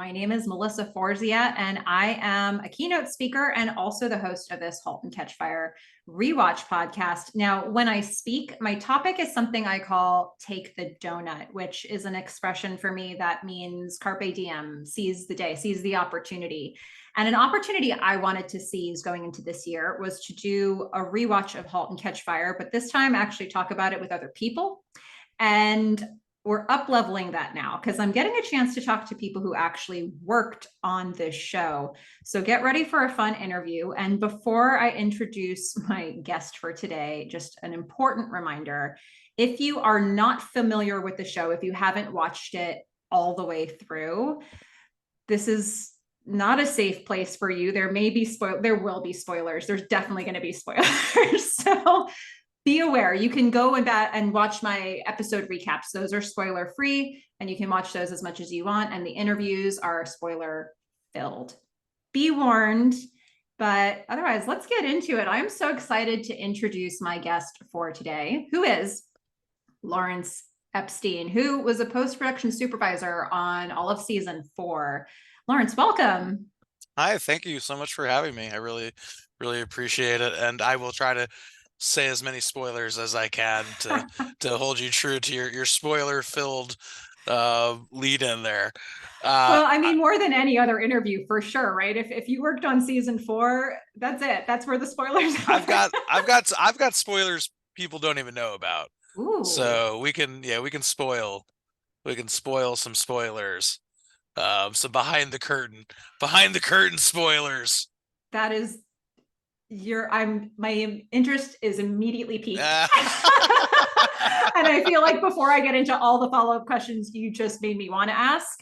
My name is Melissa Forzia, and I am a keynote speaker and also the host of this Halt and Catch Fire rewatch podcast. Now, when I speak, my topic is something I call Take the Doughnut, which is an expression for me that means carpe diem, seize the day, seize the opportunity. And an opportunity I wanted to seize going into this year was to do a rewatch of Halt and Catch Fire, but this time actually talk about it with other people. And we're up leveling that now because I'm getting a chance to talk to people who actually worked on this show. So get ready for a fun interview. And before I introduce my guest for today, just an important reminder. If you are not familiar with the show, if you haven't watched it all the way through, this is not a safe place for you. There will be spoilers. There's definitely going to be spoilers. So be aware. You can go and watch my episode recaps. Those are spoiler free, and you can watch those as much as you want. And the interviews are spoiler filled. Be warned. But otherwise, let's get into it. I'm so excited to introduce my guest for today, who is Lawrence Epstein, who was a post-production supervisor on all of season 4. Lawrence, welcome. Hi, thank you so much for having me. I really, really appreciate it. And I will try to say as many spoilers as I can to hold you true to your spoiler filled lead in there. Well, I mean, more than any other interview for sure, right? If you worked on season 4, that's it. That's where the spoilers are. I've got spoilers people don't even know about. Ooh. So we can spoil some spoilers. Some behind the curtain spoilers. That is my interest is immediately piqued. And I feel like before I get into all the follow-up questions you just made me want to ask,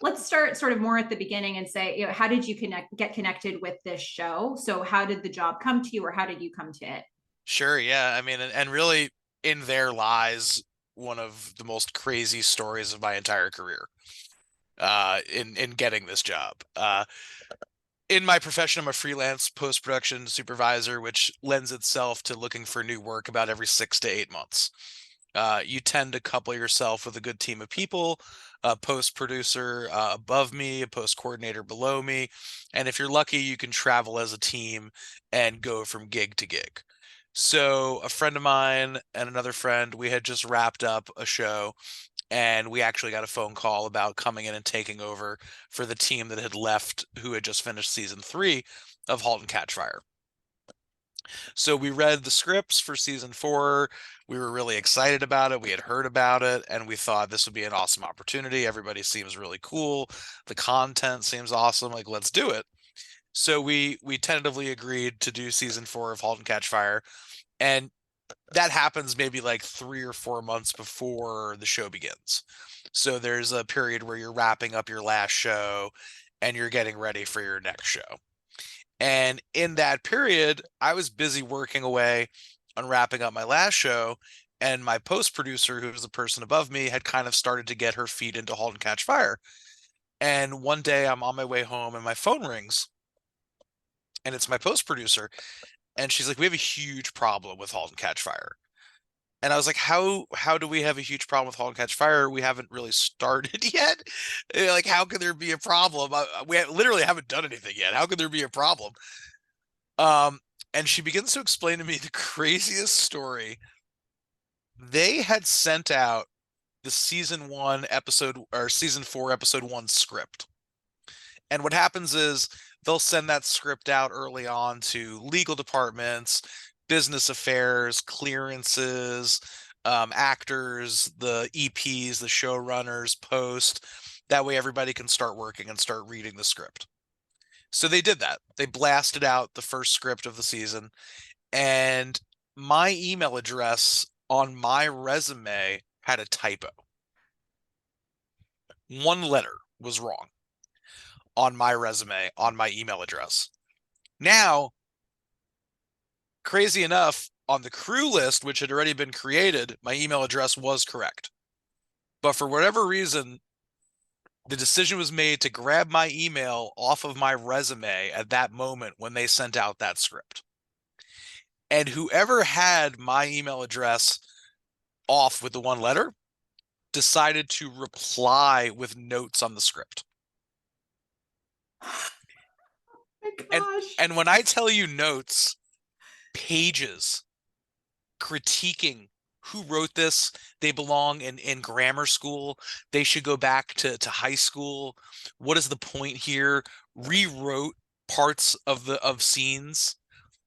let's start sort of more at the beginning and say, how did you get connected with this show? So how did the job come to you, or how did you come to it? Sure, yeah. I mean, and really in there lies one of the most crazy stories of my entire career. In getting this job. In my profession, I'm a freelance post-production supervisor, which lends itself to looking for new work about every 6 to 8 months. You tend to couple yourself with a good team of people, a post producer above me, a post coordinator below me, and if you're lucky, you can travel as a team and go from gig to gig. So a friend of mine and another friend, we had just wrapped up a show, and we actually got a phone call about coming in and taking over for the team that had left, who had just finished season 3 of Halt and Catch Fire. So we read the scripts for season 4. We were really excited about it. We had heard about it, and we thought this would be an awesome opportunity. Everybody seems really cool. The content seems awesome. Like, let's do it. So we tentatively agreed to do season 4 of Halt and Catch Fire. And that happens maybe like 3 or 4 months before the show begins. So there's a period where you're wrapping up your last show and you're getting ready for your next show. And in that period, I was busy working away on wrapping up my last show, and my post producer, who was the person above me, had kind of started to get her feet into Halt and Catch Fire. And one day I'm on my way home and my phone rings, and it's my post producer. And she's like, "We have a huge problem with Halt and Catch Fire." And I was like, how do we have a huge problem with Halt and Catch Fire? We haven't really started yet. Like, how could there be a problem? We literally haven't done anything yet. How could there be a problem? And she begins to explain to me the craziest story. They had sent out the season 4 episode 1 script. And what happens is they'll send that script out early on to legal departments, business affairs, clearances, actors, the EPs, the showrunners, post. That way everybody can start working and start reading the script. So they did that. They blasted out the first script of the season, and my email address on my resume had a typo. One letter was wrong on my resume, on my email address. Now, crazy enough, on the crew list, which had already been created, my email address was correct. But for whatever reason, the decision was made to grab my email off of my resume at that moment when they sent out that script. And whoever had my email address off with the one letter decided to reply with notes on the script. My And gosh. and when I tell you notes, pages critiquing who wrote this, they belong in grammar school, they should go back to high school. What is the point here? Rewrote parts of scenes,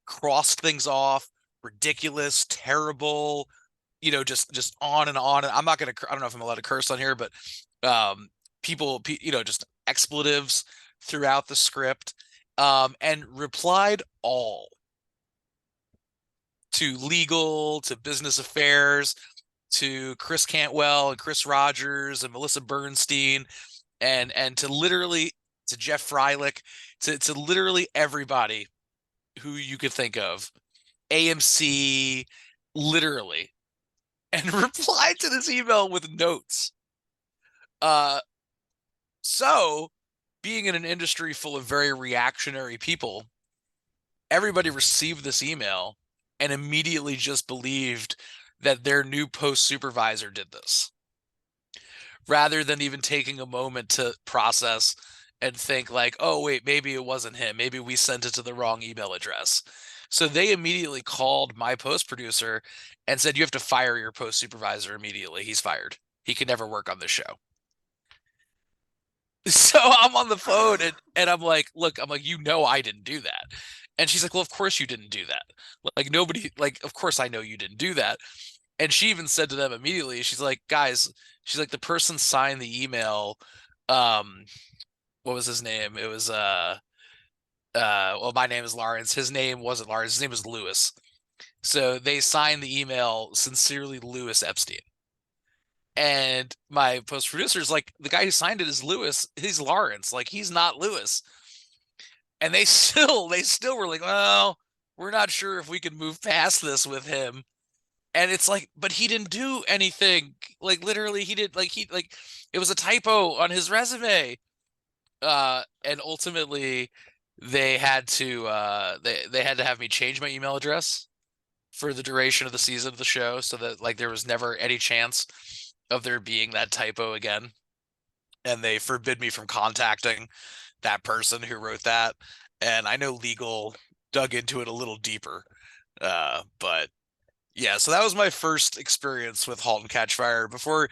crossed things off, ridiculous, terrible, just on and on. And I'm not gonna, I don't know if I'm allowed to curse on here, but um, just expletives throughout the script, and replied all to legal, to business affairs, to Chris Cantwell and Chris Rogers and Melissa Bernstein, and to Jeff Freilich, to literally everybody who you could think of, AMC, literally, and replied to this email with notes. Uh, so being in an industry full of very reactionary people, everybody received this email and immediately just believed that their new post supervisor did this, rather than even taking a moment to process and think like, oh, wait, maybe it wasn't him. Maybe we sent it to the wrong email address. So they immediately called my post producer and said, you have to fire your post supervisor immediately. He's fired. He can never work on this show. So I'm on the phone and I'm like, look, I didn't do that. And she's like, well, of course you didn't do that. Like nobody, like, of course I know you didn't do that. And she even said to them immediately, she's like, guys, she's like, the person signed the email. Um, what was his name? It was well, my name is Lawrence. His name wasn't Lawrence, his name was Lewis. So they signed the email, sincerely Lewis Epstein. And my post producer is like, the guy who signed it is Lewis. He's Lawrence. Like, he's not Lewis. And they still were like, well, we're not sure if we can move past this with him. And it's like, but he didn't do anything. Like literally, he did like it was a typo on his resume. And ultimately they had to have me change my email address for the duration of the season of the show, so that like there was never any chance of there being that typo again. And they forbid me from contacting that person who wrote that. And I know legal dug into it a little deeper. But yeah, so that was my first experience with Halt and Catch Fire before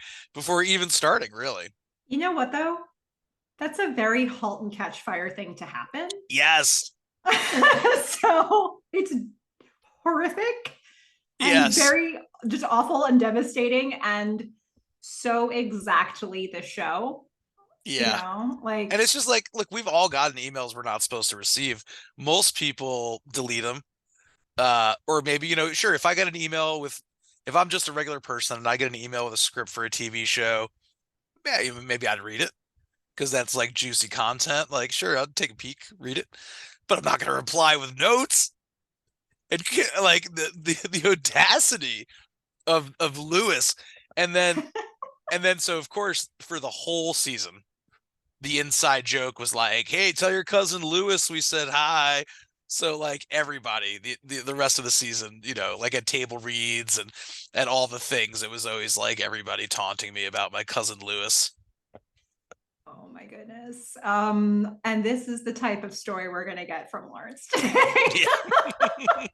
even starting, really. You know what though? That's a very Halt and Catch Fire thing to happen. Yes. So it's horrific and Yes. very just awful and devastating and so exactly the show, Yeah. And like it's just like, look, we've all gotten emails we're not supposed to receive. Most people delete them. Or maybe, sure, if I'm just a regular person and I get an email with a script for a TV show, yeah, maybe I'd read it because that's like juicy content. Like, sure, I'll take a peek, read it, but I'm not going to reply with notes. And like the audacity of Lewis, and then so of course for the whole season, the inside joke was like, hey, tell your cousin Lewis we said hi. So like everybody, the rest of the season, like at table reads and all the things, it was always like everybody taunting me about my cousin Lewis. oh my goodness. And this is the type of story we're gonna get from Lawrence today. Yeah.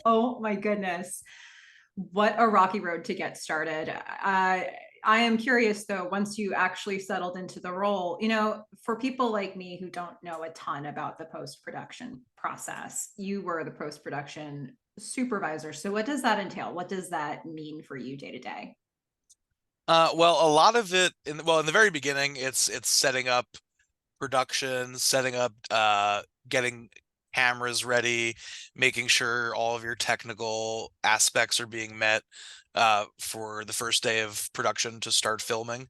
Oh my goodness. What a rocky road to get started. I am curious though, once you actually settled into the role, for people like me who don't know a ton about the post-production process, you were the post-production supervisor. So what does that entail? What does that mean for you day to day? Well, a lot of it in the very beginning, it's setting up production, setting up getting cameras ready, making sure all of your technical aspects are being met for the first day of production to start filming,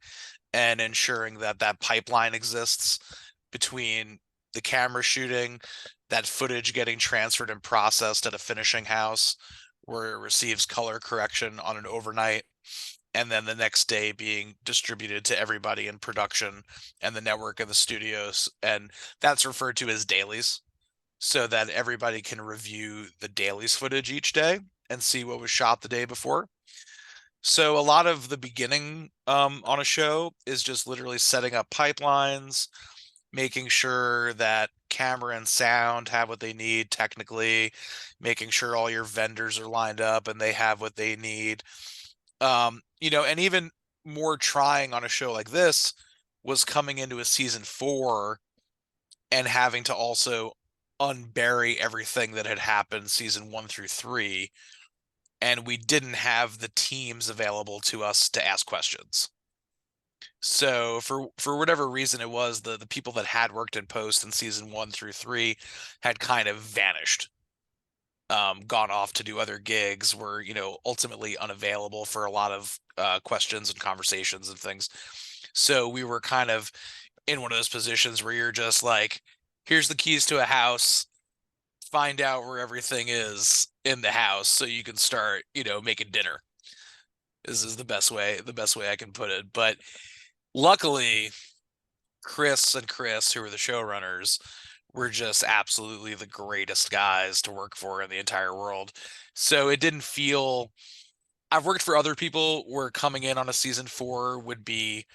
and ensuring that that pipeline exists between the camera shooting, that footage getting transferred and processed at a finishing house where it receives color correction on an overnight, and then the next day being distributed to everybody in production and the network of the studios. And that's referred to as dailies, so that everybody can review the dailies footage each day and see what was shot the day before. So a lot of the beginning on a show is just literally setting up pipelines, making sure that camera and sound have what they need technically, making sure all your vendors are lined up and they have what they need. And even more trying on a show like this was coming into a season 4 and having to also unbury everything that had happened season 1 through 3, and we didn't have the teams available to us to ask questions. So for whatever reason it was, the people that had worked in post in season 1 through 3 had kind of vanished, gone off to do other gigs, were ultimately unavailable for a lot of questions and conversations and things. So we were kind of in one of those positions where you're just like, here's the keys to a house, find out where everything is in the house so you can start making dinner. This is the best way I can put it. But luckily Chris and Chris, who were the showrunners, were just absolutely the greatest guys to work for in the entire world. So it didn't feel, I've worked for other people where coming in on a season 4 would be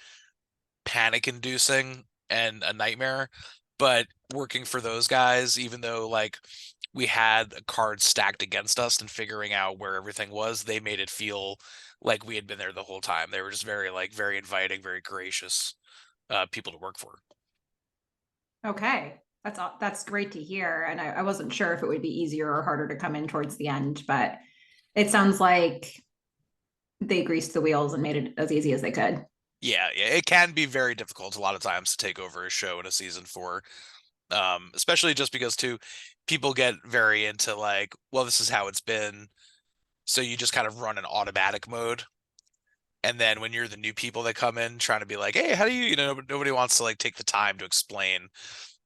panic inducing and a nightmare, but working for those guys, even though like we had cards stacked against us and figuring out where everything was, they made it feel like we had been there the whole time. They were just very inviting, very gracious people to work for. Okay. That's great to hear. And I wasn't sure if it would be easier or harder to come in towards the end, but it sounds like they greased the wheels and made it as easy as they could. Yeah, it can be very difficult a lot of times to take over a show in a season 4, especially just because too people get very into like, well, this is how it's been, so you just kind of run an automatic mode. And then when you're the new people that come in trying to be like, hey, how do nobody wants to like take the time to explain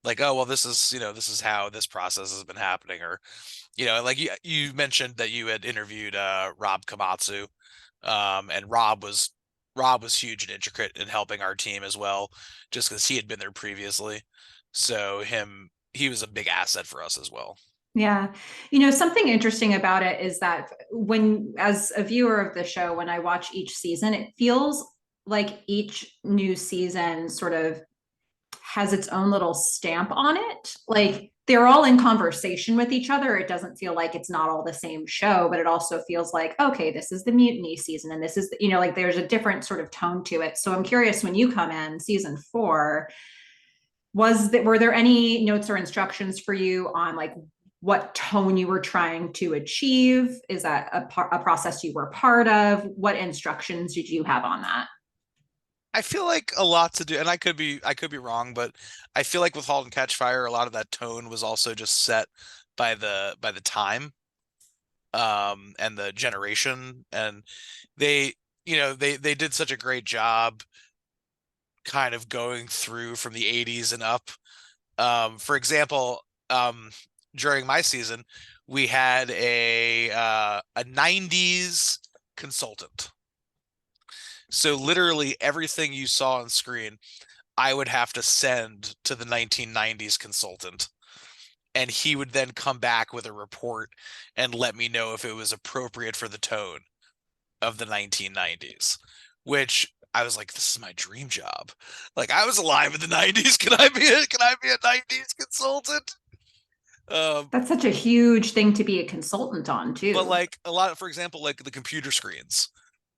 like, oh, well, this is how this process has been happening. Or like you mentioned that you had interviewed Rob Komatsu, and Rob was huge and intricate in helping our team as well, just because he had been there previously. So he was a big asset for us as well. Yeah. Something interesting about it is that as a viewer of the show, when I watch each season, it feels like each new season sort of has its own little stamp on it. Like they're all in conversation with each other. It doesn't feel like it's not all the same show, but it also feels like, okay, this is the mutiny season. And this is, like there's a different sort of tone to it. So I'm curious, when you come in season 4, were there any notes or instructions for you on like what tone you were trying to achieve? Is that a process you were part of? What instructions did you have on that? I feel like a lot to do, and I could be wrong, but I feel like with Halt and Catch Fire, a lot of that tone was also just set by the time, and the generation, and they did such a great job kind of going through from the 80s and up. For example, during my season, we had a 90s consultant. So literally everything you saw on screen, I would have to send to the 1990s consultant, and he would then come back with a report and let me know if it was appropriate for the tone of the 1990s, which I was like, this is my dream job. Like I was alive in the 90s. Can I be a 90s consultant? Um, That's such a huge thing to be a consultant on, but too. like a lot, for example, like the computer screens,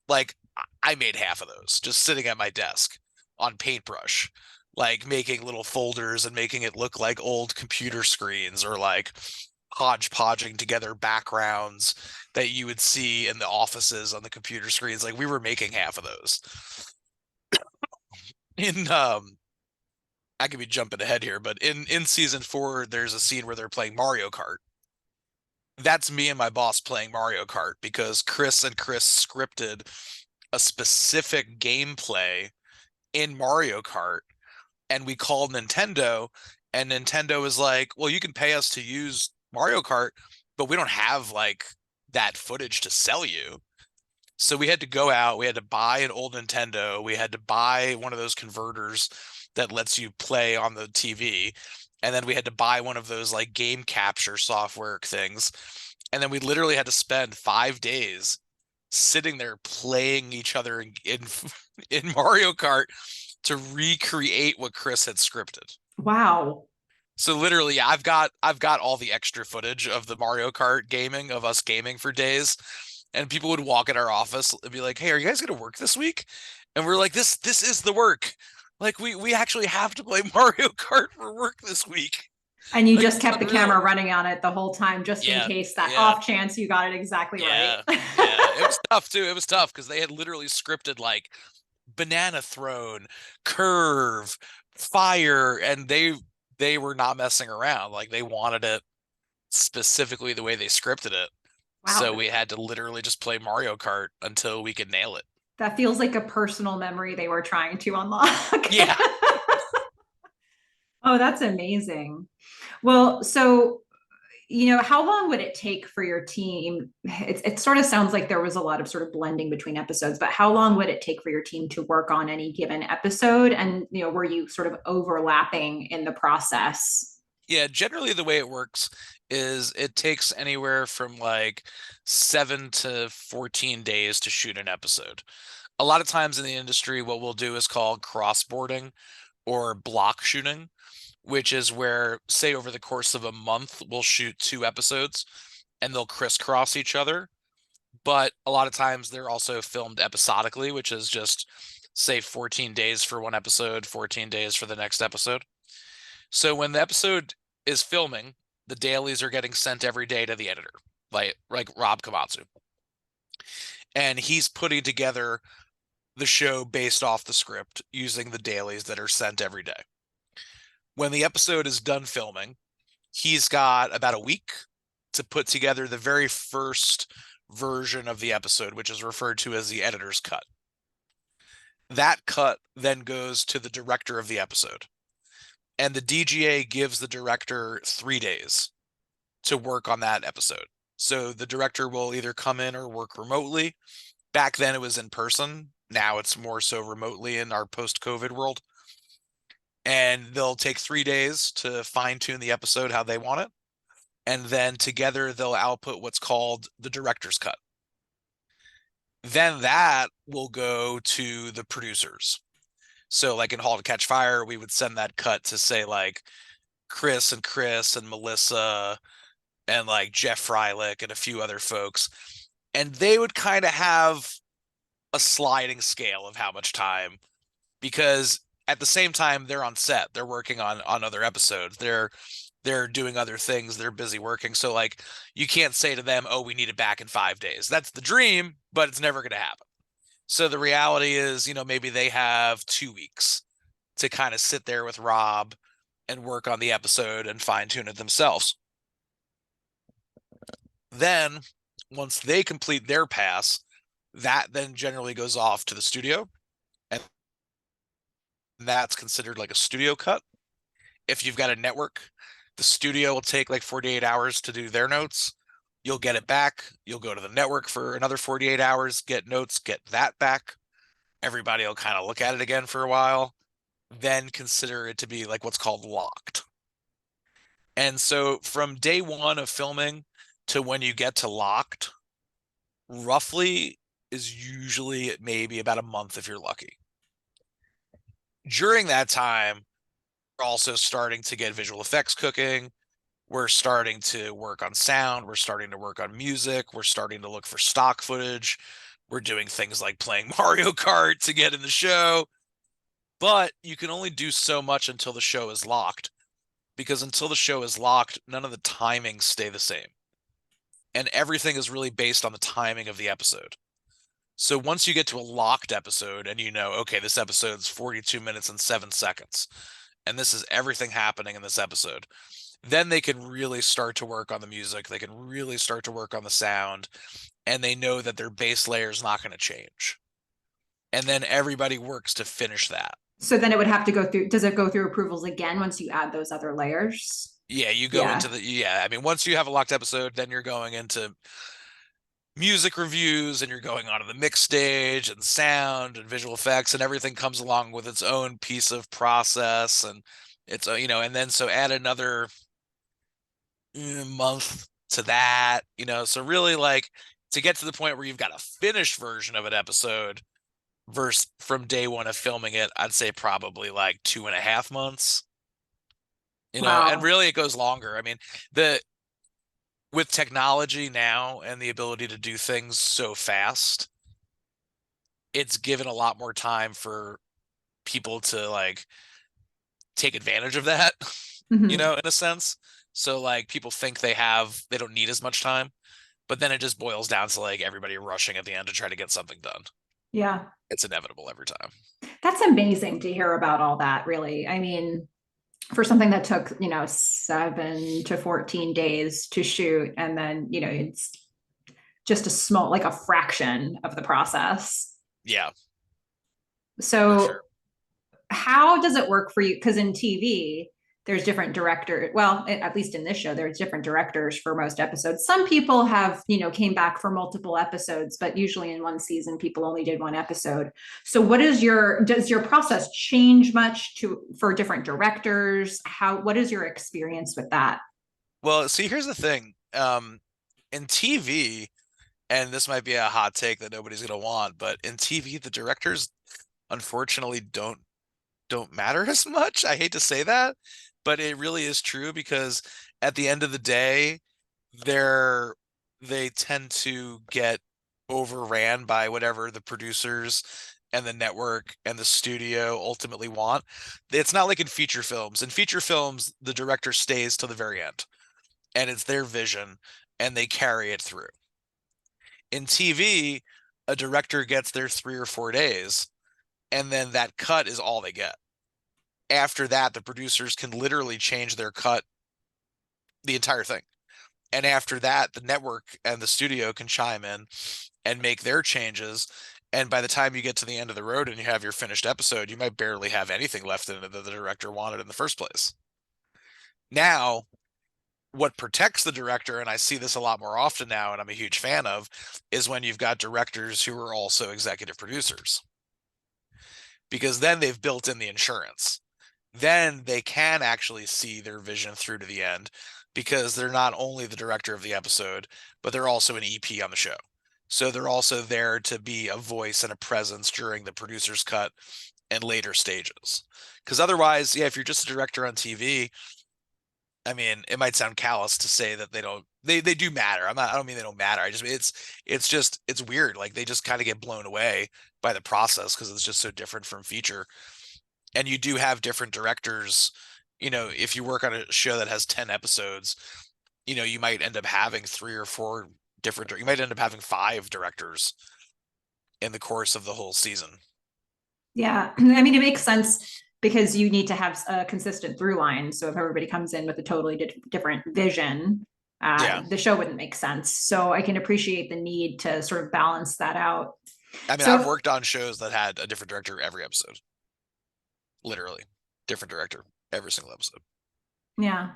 like I made half of those just sitting at my desk on paintbrush, like making little folders and making it look like old computer screens, or like hodgepodging together backgrounds that you would see in the offices on the computer screens. Like we were making half of those. In I could be jumping ahead here, but in season 4, there's a scene where they're playing Mario Kart. That's me and my boss playing Mario Kart because Chris and Chris scripted a specific gameplay in Mario Kart, and we called Nintendo, and Nintendo was like, well, you can pay us to use Mario Kart, but we don't have like that footage to sell you. So we had to go out, we had to buy an old Nintendo, we had to buy one of those converters that lets you play on the TV, and then we had to buy one of those like game capture software things. And then we literally had to spend 5 days sitting there playing each other in Mario Kart to recreate what Chris had scripted. Wow. So literally, I've got all the extra footage of the Mario Kart gaming, of us gaming for days, and people would walk in our office and be like, "Hey, are you guys gonna work this week?" And we're like, "This is the work. Like we actually have to play Mario Kart for work this week. And you Like just it's kept the unreal." camera running on it the whole time, just in Yeah, case that yeah, off chance you got it exactly right. yeah, yeah. It was tough too. It was tough because they had literally scripted like banana thrown, curve, fire, and they were not messing around. Like they wanted it specifically the way they scripted it. So Wow. we had to literally just play Mario Kart until we could nail it. That feels like a personal memory they were trying to unlock. Yeah. Oh, that's amazing. Well, so, how long would it take for your team? It sort of sounds like there was a lot of sort of blending between episodes, but how long would it take for your team to work on any given episode? And, were you sort of overlapping in the process? Yeah, generally the way it works is it takes anywhere from like 7 to 14 days to shoot an episode. A lot of times in the industry, what we'll do is called crossboarding or block shooting, which is where, say, over the course of a month, we'll shoot 2 episodes and they'll crisscross each other. But a lot of times they're also filmed episodically, which is just, say, 14 days for one episode, 14 days for the next episode. So when the episode is filming, the dailies are getting sent every day to the editor, like Rob Kamatsu. And he's putting together the show based off the script using the dailies that are sent every day. When the episode is done filming, he's got about a week to put together the very first version of the episode, which is referred to as the editor's cut. That cut then goes to the director of the episode, and the DGA gives the director 3 days to work on that episode. So the director will either come in or work remotely. Back then it was in person. Now it's more so remotely in our post-COVID world. And they'll take 3 days to fine tune the episode how they want it. And then together they'll output what's called the director's cut. Then that will go to the producers. So like in Halt and Catch Fire, we would send that cut to, say, like Chris and Melissa and like Jeff Freilich and a few other folks. And they would kind of have a sliding scale of how much time, because at the same time they're on set, they're working on other episodes, they're doing other things, they're busy working. So like you can't say to them, oh, we need it back in 5 days. That's the dream, but it's never going to happen. So the reality is, maybe they have 2 weeks to kind of sit there with Rob and work on the episode and fine tune it themselves. Then once they complete their pass, that then generally goes off to the studio, and that's considered like a studio cut. If you've got a network, the studio will take like 48 hours to do their notes. You'll get it back. You'll go to the network for another 48 hours, get notes, get that back. Everybody will kind of look at it again for a while, then consider it to be like what's called locked. And so from day one of filming to when you get to locked, roughly is usually maybe about a month if you're lucky. During that time, we're also starting to get visual effects cooking. We're starting to work on sound. We're starting to work on music. We're starting to look for stock footage. We're doing things like playing Mario Kart to get in the show. But you can only do so much until the show is locked, because until the show is locked, none of the timings stay the same. And everything is really based on the timing of the episode. So once you get to a locked episode and okay, this episode's 42 minutes and 7 seconds, and this is everything happening in this episode, then they can really start to work on the music. They can really start to work on the sound, and they know that their base layer is not going to change. And then everybody works to finish that. So then it would have to go through, does it go through approvals again once you add those other layers? Yeah, you go Yeah. into I mean, once you have a locked episode, then you're going into music reviews and you're going on to the mix stage and sound and visual effects, and everything comes along with its own piece of process. And it's, and then so add another month to that. So really, like, to get to the point where you've got a finished version of an episode, versus from day one of filming it, I'd say probably like 2.5 months. And Wow. really it goes longer. I mean, the with technology now and the ability to do things so fast, it's given a lot more time for people to like take advantage of that, Mhm. in a sense. So like people think they don't need as much time, but then it just boils down to like everybody rushing at the end to try to get something done. Yeah. It's inevitable every time. That's amazing to hear about all that, really. I mean, for something that took, 7 to 14 days to shoot, and then, it's just a small, like a fraction of the process. Yeah, for So sure. how does it work for you? Because in TV, there's different directors. Well, at least in this show, there's different directors for most episodes. Some people have, came back for multiple episodes, but usually in one season, people only did one episode. So does your process change much for different directors? What is your experience with that? Well, see, here's the thing. In TV, and this might be a hot take that nobody's gonna want, but in TV, the directors unfortunately don't matter as much. I hate to say that, but it really is true because at the end of the day, they're they tend to get overran by whatever the producers and the network and the studio ultimately want. It's not like in feature films. In feature films, the director stays to the very end, and it's their vision, and they carry it through. In TV, a director gets their 3 or 4 days, and then that cut is all they get. After that, the producers can literally change their cut, the entire thing. And after that, the network and the studio can chime in and make their changes. And by the time you get to the end of the road and you have your finished episode, you might barely have anything left in it that the director wanted in the first place. Now, what protects the director, and I see this a lot more often now, and I'm a huge fan of, is when you've got directors who are also executive producers, because then they've built in the insurance. Then they can actually see their vision through to the end because they're not only the director of the episode, but they're also an EP on the show. So they're also there to be a voice and a presence during the producer's cut and later stages. Because otherwise, yeah, if you're just a director on TV, I mean, it might sound callous to say that they do matter. I don't mean they don't matter. It's weird. Like they just kind of get blown away by the process because it's just so different from feature. And you do have different directors. If you work on a show that has 10 episodes, you might end up having 3 or 4 different, you might end up having 5 directors in the course of the whole season. Yeah, I mean, it makes sense because you need to have a consistent through line. So if everybody comes in with a totally different vision, Yeah. the show wouldn't make sense. So I can appreciate the need to sort of balance that out. I mean, I've So worked on shows that had a different director every episode. Literally. Different director every single episode. yeah,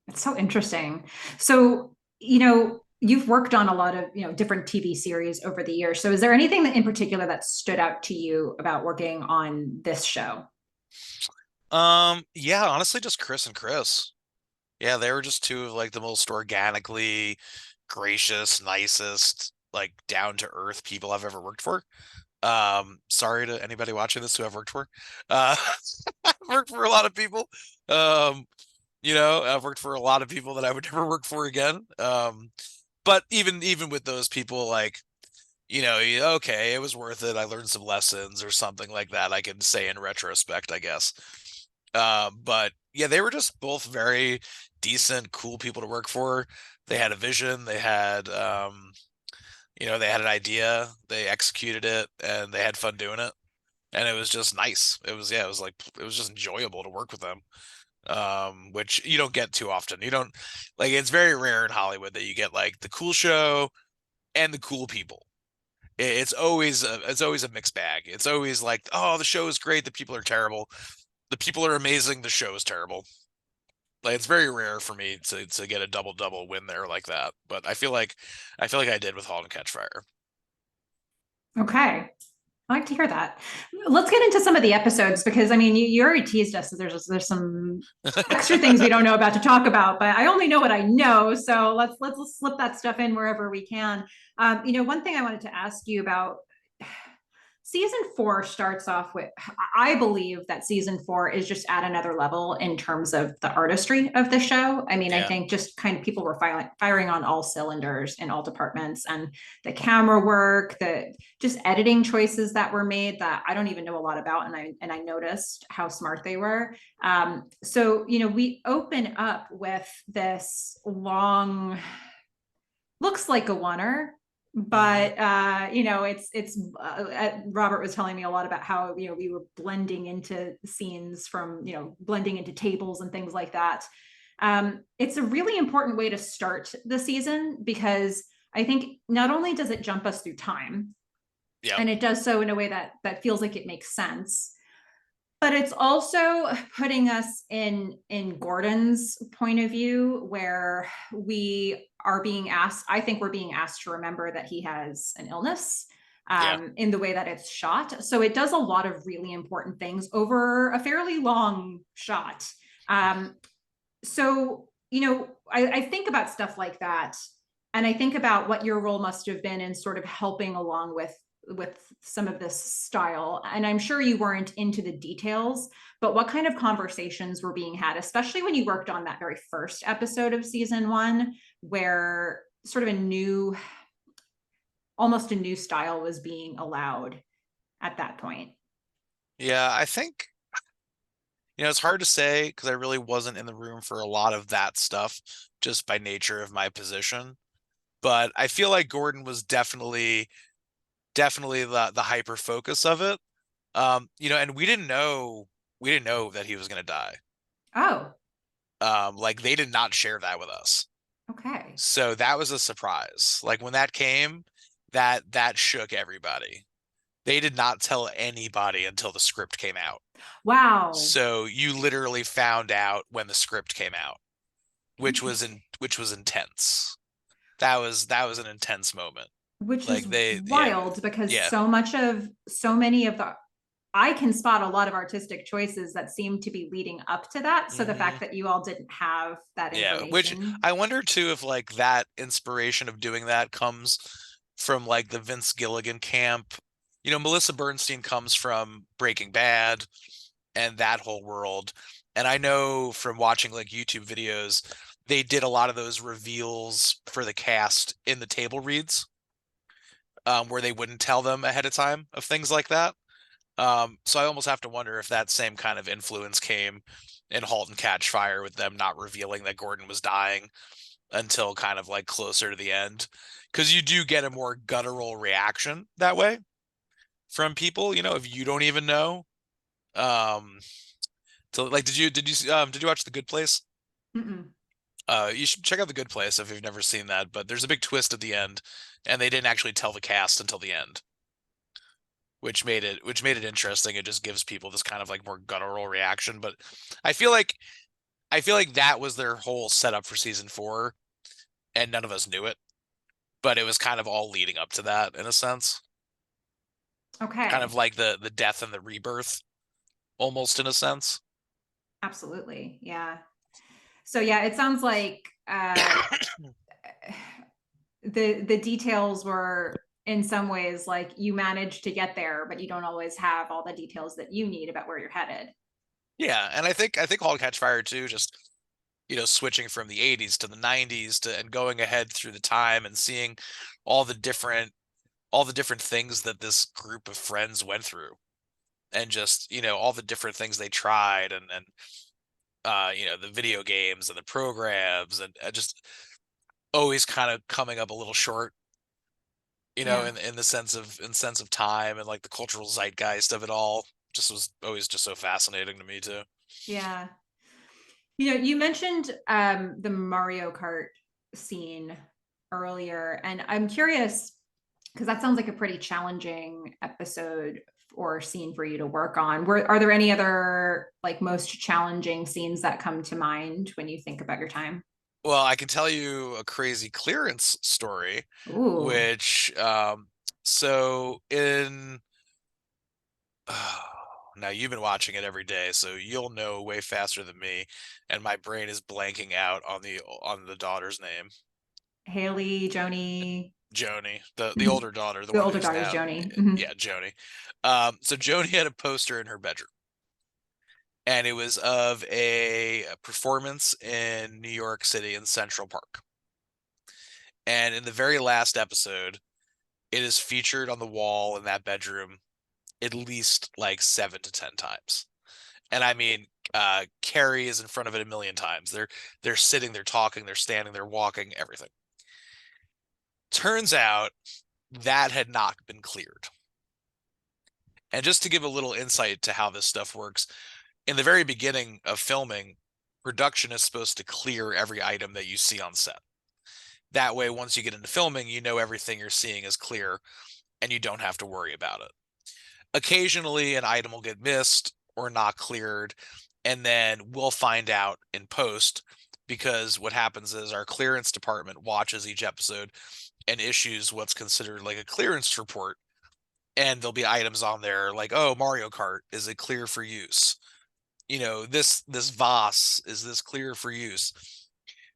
it's so interesting. So, you've worked on a lot of, different TV series over the years. So is there anything that in particular that stood out to you about working on this show? Yeah, honestly, just Chris and Chris. Yeah, they were just two of like the most organically gracious, nicest, like down to earth people I've ever worked for. Sorry to anybody watching this who I've worked for. Uh, I've worked for a lot of people. Um, I've worked for a lot of people that I would never work for again. But even with those people, like, okay, it was worth it. I learned some lessons or something like that. I can say in retrospect, I guess. But yeah, they were just both very decent, cool people to work for. They had a vision. They had an idea. They executed it, and they had fun doing it. And it was just nice. It was just enjoyable to work with them. Which you don't get too often. You don't like it's very rare in Hollywood that you get like the cool show and the cool people. It's always a mixed bag. It's always like, oh, the show is great, the people are terrible. The people are amazing, the show is terrible. Like it's very rare for me to get a double win there like that. But I feel like I did with Halt and Catch Fire. Okay. I like to hear that. Let's get into some of the episodes because I mean, you already teased us. So there's some extra things we don't know about to talk about, but I only know what I know. So let's slip that stuff in wherever we can. One thing I wanted to ask you about. season 4 starts off with, I believe that season 4 is just at another level in terms of the artistry of the show. I mean, I Yeah. think just kind of people were firing on all cylinders in all departments, and the camera work, the just editing choices that were made that I don't even know a lot about. And I noticed how smart they were. So, we open up with this long, looks like a oneer, Hmm. but it's Robert was telling me a lot about how we were blending into scenes from blending into tables and things like that. It's a really important way to start the season, because I think not only does it jump us through time, Yep. and it does so in a way that feels like it makes sense, but it's also putting us in Gordon's point of view, where we are being asked, I think we're being asked to remember that he has an illness, Yeah. in the way that it's shot. So it does a lot of really important things over a fairly long shot. I think about stuff like that, and I think about what your role must have been in sort of helping along with some of this style. And I'm sure you weren't into the details, but what kind of conversations were being had, especially when you worked on that very first episode of season 1, where sort of almost a new style was being allowed at that point. Yeah, I think, it's hard to say because I really wasn't in the room for a lot of that stuff just by nature of my position. But I feel like Gordon was definitely the hyper focus of it. And we didn't know that he was gonna die. Oh, Like they did not share that with us. okay. So that was a surprise. Like when that came, that shook everybody. They did not tell anybody until the script came out. Wow. So you literally found out when the script came out, Interesting. which was intense. That was an intense moment. Which Like is they, yeah, wild, because yeah. so many of the, I can spot a lot of artistic choices that seem to be leading up to that. So the Hmm. fact that you all didn't have that Yeah, which information. I wonder too if like that inspiration of doing that comes from like the Vince Gilligan camp. Melissa Bernstein comes from Breaking Bad and that whole world. And I know from watching like YouTube videos, they did a lot of those reveals for the cast in the table reads, where they wouldn't tell them ahead of time of things like that. So I almost have to wonder if that same kind of influence came in Halt and Catch Fire with them not revealing that Gordon was dying until kind of like closer to the end. Because you do get a more guttural reaction that way from people, if you don't even know. Um, so like did you watch The Good Place? Mm-mm. You should check out The Good Place if you've never seen that, but there's a big twist at the end, and they didn't actually tell the cast until the end, which made it interesting. It just gives people this kind of like more guttural reaction. But I feel like I feel like that was their whole setup for season 4, and none of us knew it. But it was kind of all leading up to that in a sense. Kind of Okay. like the death and the rebirth, almost in a sense. Absolutely. Yeah. So yeah, it sounds like the details were in some ways like you managed to get there, but you don't always have all the details that you need about where you're headed. Yeah, and I think Halt Catch Fire too, just switching from the 80s to the 90s to and going ahead through the time and seeing all the different all the different things that this group of friends went through, and just all the different things they tried, and the video games and the programs, and just always kind of coming up a little short, Yeah. in sense of time and like the cultural zeitgeist of it all. Just was always just so fascinating to me too. Yeah. You mentioned the Mario Kart scene earlier, and I'm curious because that sounds like a pretty challenging episode or scene for you to work on. Are there any other like most challenging scenes that come to mind when you think about your time? Well, I can tell you a crazy clearance story, Ooh, which so in now you've been watching it every day, so you'll know way faster than me, and my brain is blanking out on the daughter's name. Haley, Joni. Joni, the Mhm. older daughter, the The one older who's daughter's now, Joni. Mhm. yeah, Joni. So Joni had a poster in her bedroom, and it was of a performance in New York City in Central Park. And in the very last episode, it is featured on the wall in that bedroom at least like 7 to 10 times. And I mean, Carrie is in front of it a million times. They're sitting, they're talking, they're standing, they're walking, everything. Turns out that had not been cleared. And just to give a little insight to how this stuff works, in the very beginning of filming, production is supposed to clear every item that you see on set. That way, once you get into filming, you know everything you're seeing is clear and you don't have to worry about it. Occasionally, an item will get missed or not cleared, and then we'll find out in post, because what happens is our clearance department watches each episode and issues what's considered like a clearance report. And there'll be items on there like, oh, Mario Kart, is it clear for use? This vase, is this clear for use?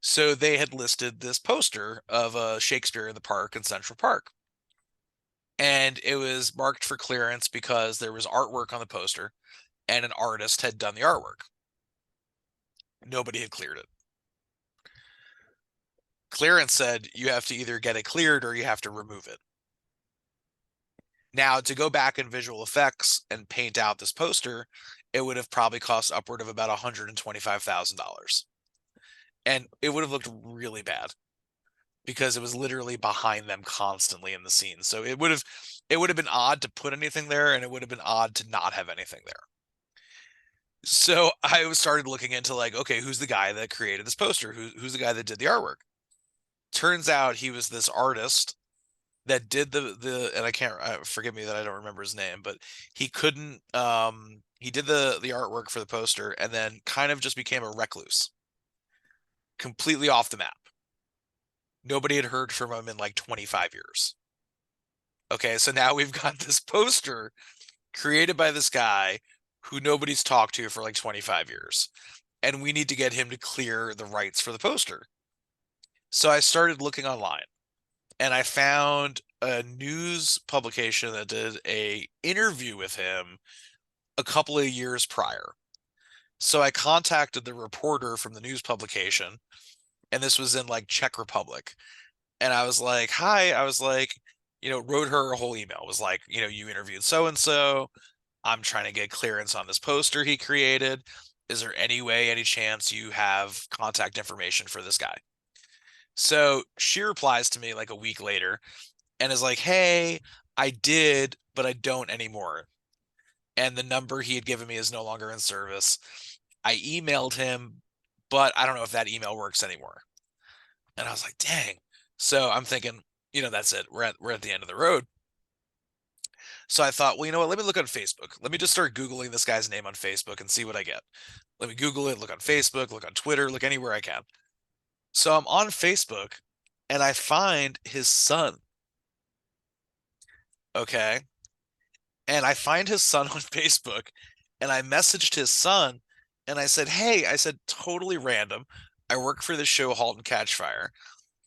So they had listed this poster of a Shakespeare in the Park in Central Park. And it was marked for clearance because there was artwork on the poster and an artist had done the artwork. Nobody had cleared it. Clearance said you have to either get it cleared or you have to remove it. Now, to go back in visual effects and paint out this poster, it would have probably cost upward of about $125,000. And it would have looked really bad because it was literally behind them constantly in the scene. So it would have been odd to put anything there, and it would have been odd to not have anything there. So I started looking into like, okay, who's the guy that created this poster? Who's the guy that did the artwork? Turns out he was this artist that did the and I can't forgive me that I don't remember his name, but he couldn't he did the artwork for the poster and then kind of just became a recluse, completely off the map. Nobody had heard from him in like 25 years. Okay, so now we've got this poster created by this guy who nobody's talked to for like 25 years, and we need to get him to clear the rights for the poster. So I started looking online, and I found a news publication that did a interview with him a couple of years prior. So I contacted the reporter from the news publication, and this was in like Czech Republic. And I was like, hi, I was like, wrote her a whole email. It was like, you interviewed so and so. I'm trying to get clearance on this poster he created. Is there any chance you have contact information for this guy? So she replies to me like a week later and is like, hey, I did, but I don't anymore. And the number he had given me is no longer in service. I emailed him, but I don't know if that email works anymore. And I was like, dang. So I'm thinking, that's it. We're at the end of the road. So I thought, well, you know what? Let me look on Facebook. Let me just start Googling this guy's name on Facebook and see what I get. Let me Google it, look on Facebook, look on Twitter, look anywhere I can. So I'm on Facebook and I find his son. Okay. And I find his son on Facebook and I messaged his son and I said, hey, I said, totally random. I work for this show, Halt and Catch Fire.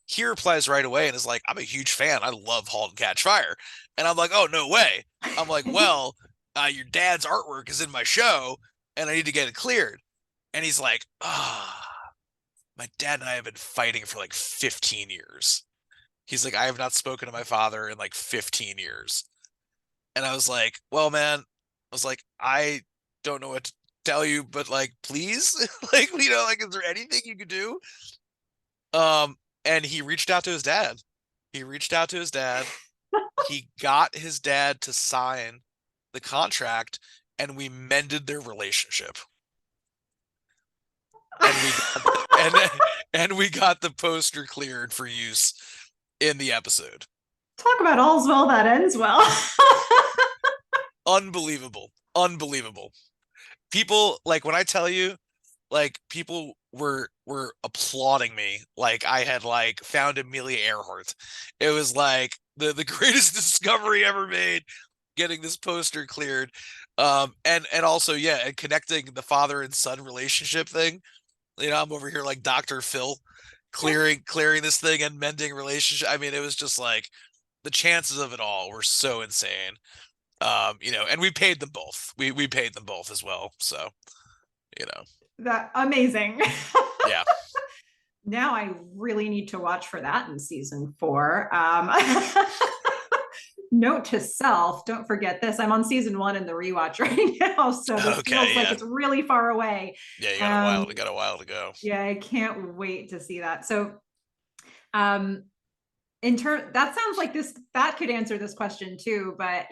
He replies right away and is like, I'm a huge fan. I love Halt and Catch Fire. And I'm like, oh, no way. I'm like, well, your dad's artwork is in my show and I need to get it cleared. And he's like, my dad and I have been fighting for like 15 years. He's like, I have not spoken to my father in like 15 years. And I was like, well, man, I was like, I don't know what to tell you, but like, please, like, like, is there anything you could do? And he reached out to his dad. He reached out to his dad. He got his dad to sign the contract, and we mended their relationship. And we and we got the poster cleared for use in the episode. Talk about all's well that ends well. Unbelievable. Unbelievable. People, like, when I tell you, like, people were applauding me like I had like found Amelia Earhart. It was like the greatest discovery ever made, getting this poster cleared. And also, yeah, and connecting the father and son relationship thing. I'm over here like Dr. Phil clearing this thing and mending relationship. I mean, it was just like, the chances of it all were so insane. You know, and we paid them both. We paid them both as well. So, you know, That amazing. yeah. Now I really need to watch for that in season 4. Note to self, don't forget this. I'm on season 1 in the rewatch right now, so this feels Okay, like yeah. it's really far away. Yeah, Um, got a while to go. yeah, I can't wait to see that. So, um, in turn, that sounds like this that could answer this question too. But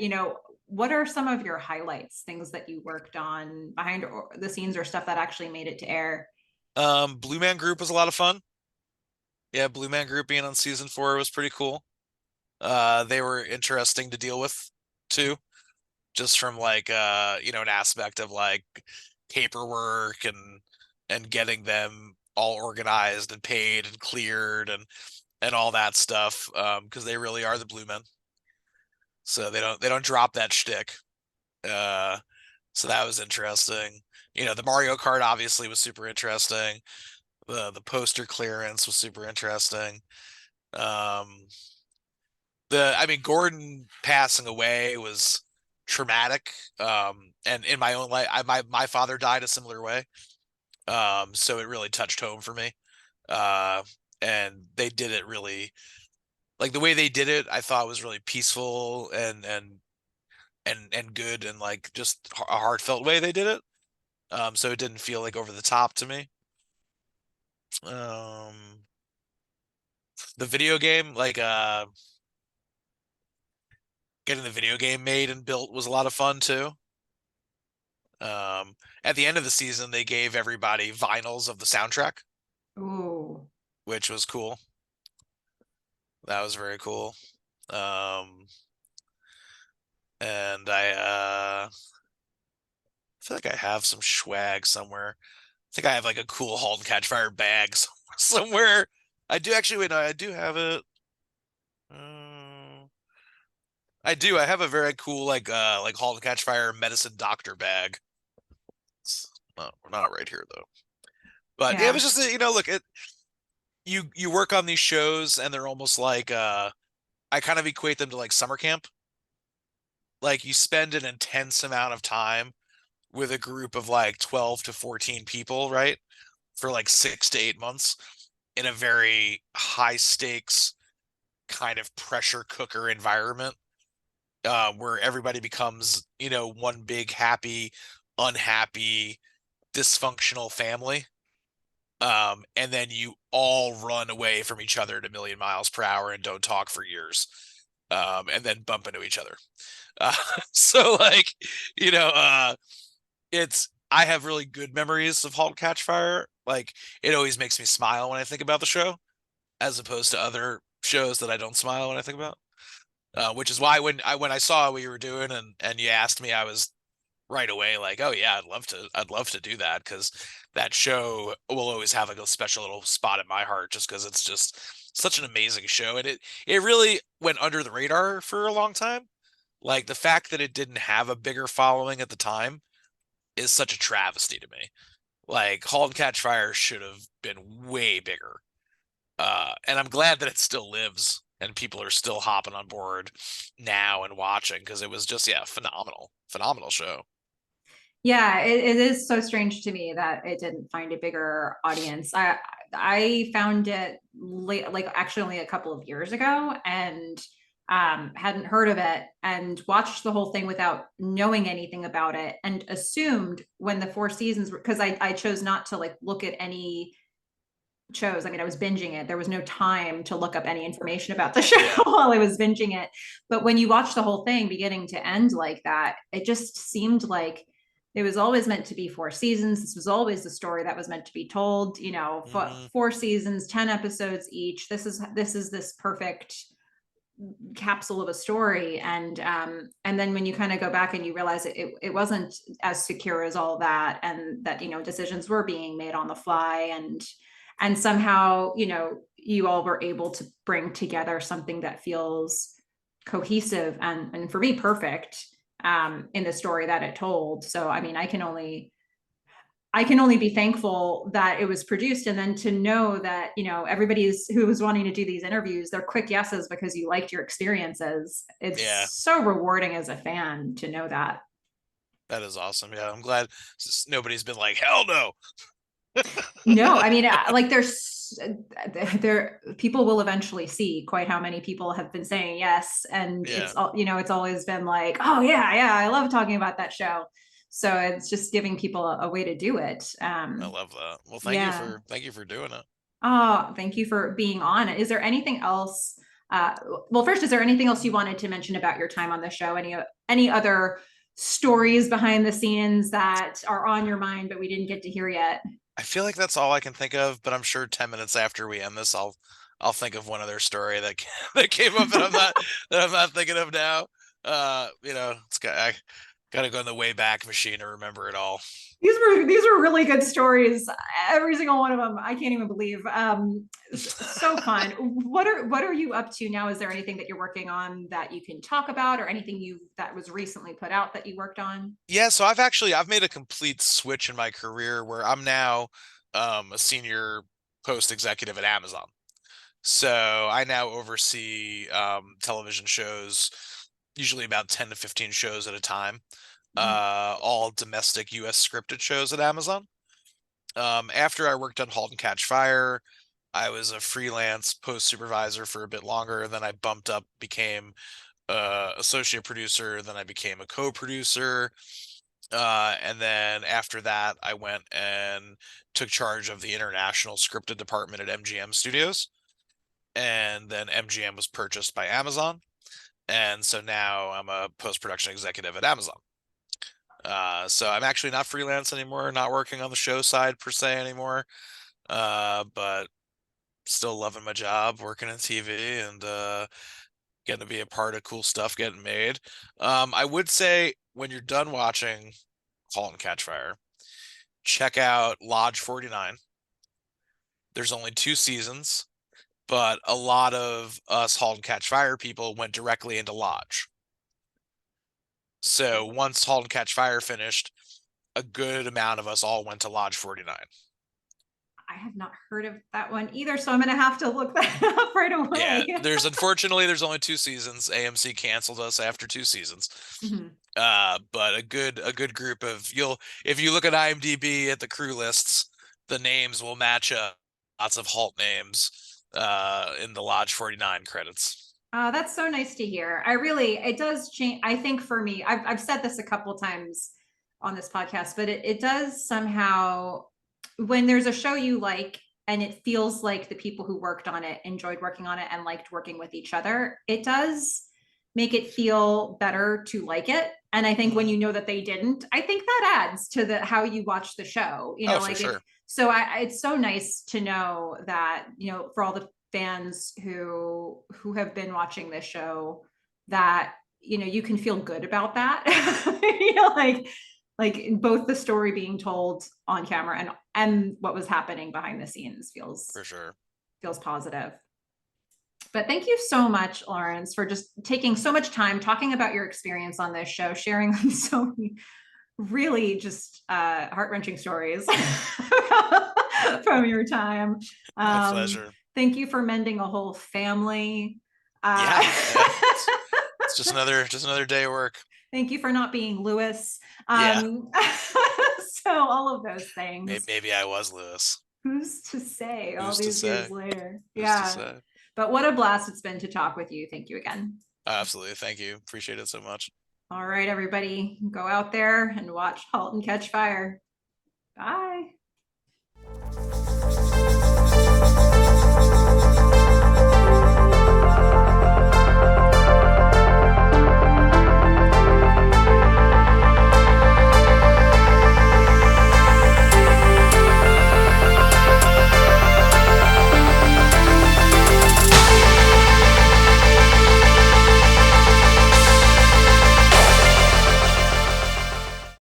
what are some of your highlights, things that you worked on behind the scenes or stuff that actually made it to air? Blue Man Group was a lot of fun. Yeah, Blue Man Group being on season 4 was pretty cool. They were interesting to deal with too, just from like you know, an aspect of like paperwork and getting them all organized and paid and cleared and all that stuff. Because they really are the Blue Men. So they don't drop that shtick. Uh, so that was interesting. You know, the Mario Kart obviously was super interesting. The poster clearance was super interesting. Um, I mean, Gordon passing away was traumatic. And in my own life, my father died a similar way. So it really touched home for me. Uh, and they did it really, like the way they did it, I thought was really peaceful and good, and like just a heartfelt way they did it. So it didn't feel like over the top to me. Um, the video game, like getting the video game made and built was a lot of fun too. At the end of the season, they gave everybody vinyls of the soundtrack, Ooh. which was cool. That was very cool. Um, and I feel like I have some swag somewhere. I think I have like a cool Halt and Catch Fire bag somewhere. I do actually. Wait, no, I do have it. Uh, I do. I have a very cool like Halt and Catch Fire medicine doctor bag. We're not right here though. But yeah, it Yeah. was just you know, look, you work on these shows and they're almost like I kind of equate them to like summer camp. Like you spend an intense amount of time with a group of like 12 to 14 people, right? For like 6 to 8 months in a very high stakes kind of pressure cooker environment, where everybody becomes, you know, one big happy, unhappy, dysfunctional family. And then you all run away from each other at a million miles per hour and don't talk for years, and then bump into each other. Uh, so like, you know, I have really good memories of Halt and Catch Fire. Like it always makes me smile when I think about the show, as opposed to other shows that I don't smile when I think about. Which is why when I saw what you were doing and you asked me, I was right away like, oh yeah, I'd love to do that, because that show will always have like a special little spot in my heart, just because it's just such an amazing show, and it really went under the radar for a long time. Like the fact that it didn't have a bigger following at the time is such a travesty to me. Like Halt and Catch Fire should have been way bigger. And I'm glad that it still lives and people are still hopping on board now and watching, because it was just, yeah, phenomenal show. Yeah, it is so strange to me that it didn't find a bigger audience. I found it late, like actually only a couple of years ago, and hadn't heard of it and watched the whole thing without knowing anything about it, and assumed when the 4 seasons, because I chose not to like look at any shows. I mean, I was binging it. There was no time to look up any information about the show Yeah. while I was binging it. But when you watch the whole thing beginning to end like that, it just seemed like it was always meant to be 4 seasons. This was always the story that was meant to be told. Hmm. 4 seasons, 10 episodes each. This is this perfect capsule of a story, and then when you kind of go back and you realize it wasn't as secure as all that, and that decisions were being made on the fly, and somehow you all were able to bring together something that feels cohesive and for me perfect, in the story that it told. So I mean, I can only I can only be thankful that it was produced, and then to know that, everybody's who was wanting to do these interviews, they're quick yeses because you liked your experiences. It's Yeah, so rewarding as a fan to know that. that is awesome. Yeah, I'm glad nobody's been like, hell no. No, I mean, like there people will eventually see quite how many people have been saying yes, and Yeah, it's always been like, oh yeah, I love talking about that show. So it's just giving people a way to do it. I love that. Well, Yeah. thank you for doing it. Oh, thank you for being on. Is there anything else? Uh, well, first, is there anything else you wanted to mention about your time on the show? Any other stories behind the scenes that are on your mind but we didn't get to hear yet? I feel like that's all I can think of, but I'm sure 10 minutes after we end this, I'll think of one other story that that came up that I'm not thinking of now. I gotta go in the way back machine to remember it all. These were really good stories. Every single one of them, I can't even believe. So fun. What are you up to now? Is there anything that you're working on that you can talk about, or anything that was recently put out that you worked on? Yeah, so I've made a complete switch in my career where I'm now a senior post executive at Amazon. So I now oversee television shows, usually about 10 to 15 shows at a time, Mhm. all domestic US scripted shows at Amazon. After I worked on Halt and Catch Fire, I was a freelance post supervisor for a bit longer. Then I bumped up, became associate producer. Then I became a co-producer. And then after that, I went and took charge of the international scripted department at MGM Studios. And then MGM was purchased by Amazon. And so now I'm a post production executive at Amazon. So I'm actually not freelance anymore, not working on the show side per se anymore. But still loving my job, working in TV, and getting to be a part of cool stuff getting made. I would say when you're done watching Halt and Catch Fire, check out Lodge 49. There's only 2 seasons, but a lot of us Halt and Catch Fire people went directly into Lodge. So once Halt and Catch Fire finished, a good amount of us all went to Lodge 49. I have not heard of that one either, so I'm gonna have to look that up right Yeah, away. there's only 2 seasons. AMC canceled us after 2 seasons. Mhm. But a good group of if you look at IMDb at the crew lists, the names will match up. Lots of Halt names in the Lodge 49 credits. That's so nice to hear. It does change. I think for me, I've said this a couple times on this podcast, but it does somehow, when there's a show you like and it feels like the people who worked on it enjoyed working on it and liked working with each other, it does make it feel better to like it. And I think when Mhm. you know that they didn't, I think that adds to the how you watch the show. Oh, for Like if sure. so, it's so nice to know that, for all the fans who have been watching this show, that you can feel good about that. Like both the story being told on camera and what was happening behind the scenes For sure. feels positive. But thank you so much, Lawrence, for just taking so much time talking about your experience on this show, sharing so many really just heart-wrenching stories from your time. My um, pleasure. Thank you for mending a whole family. Yeah, yeah. It's just another day of work. Thank you for not being Lewis. Yeah. um, so all of those things, Maybe I was Lewis. who's to say all Who's to these years say? later? Who's to Yeah, say? but what a blast it's been to talk with you. Thank you again. Absolutely. Thank you. Appreciate it so much. All right, everybody, go out there and watch Halt and Catch Fire. Bye.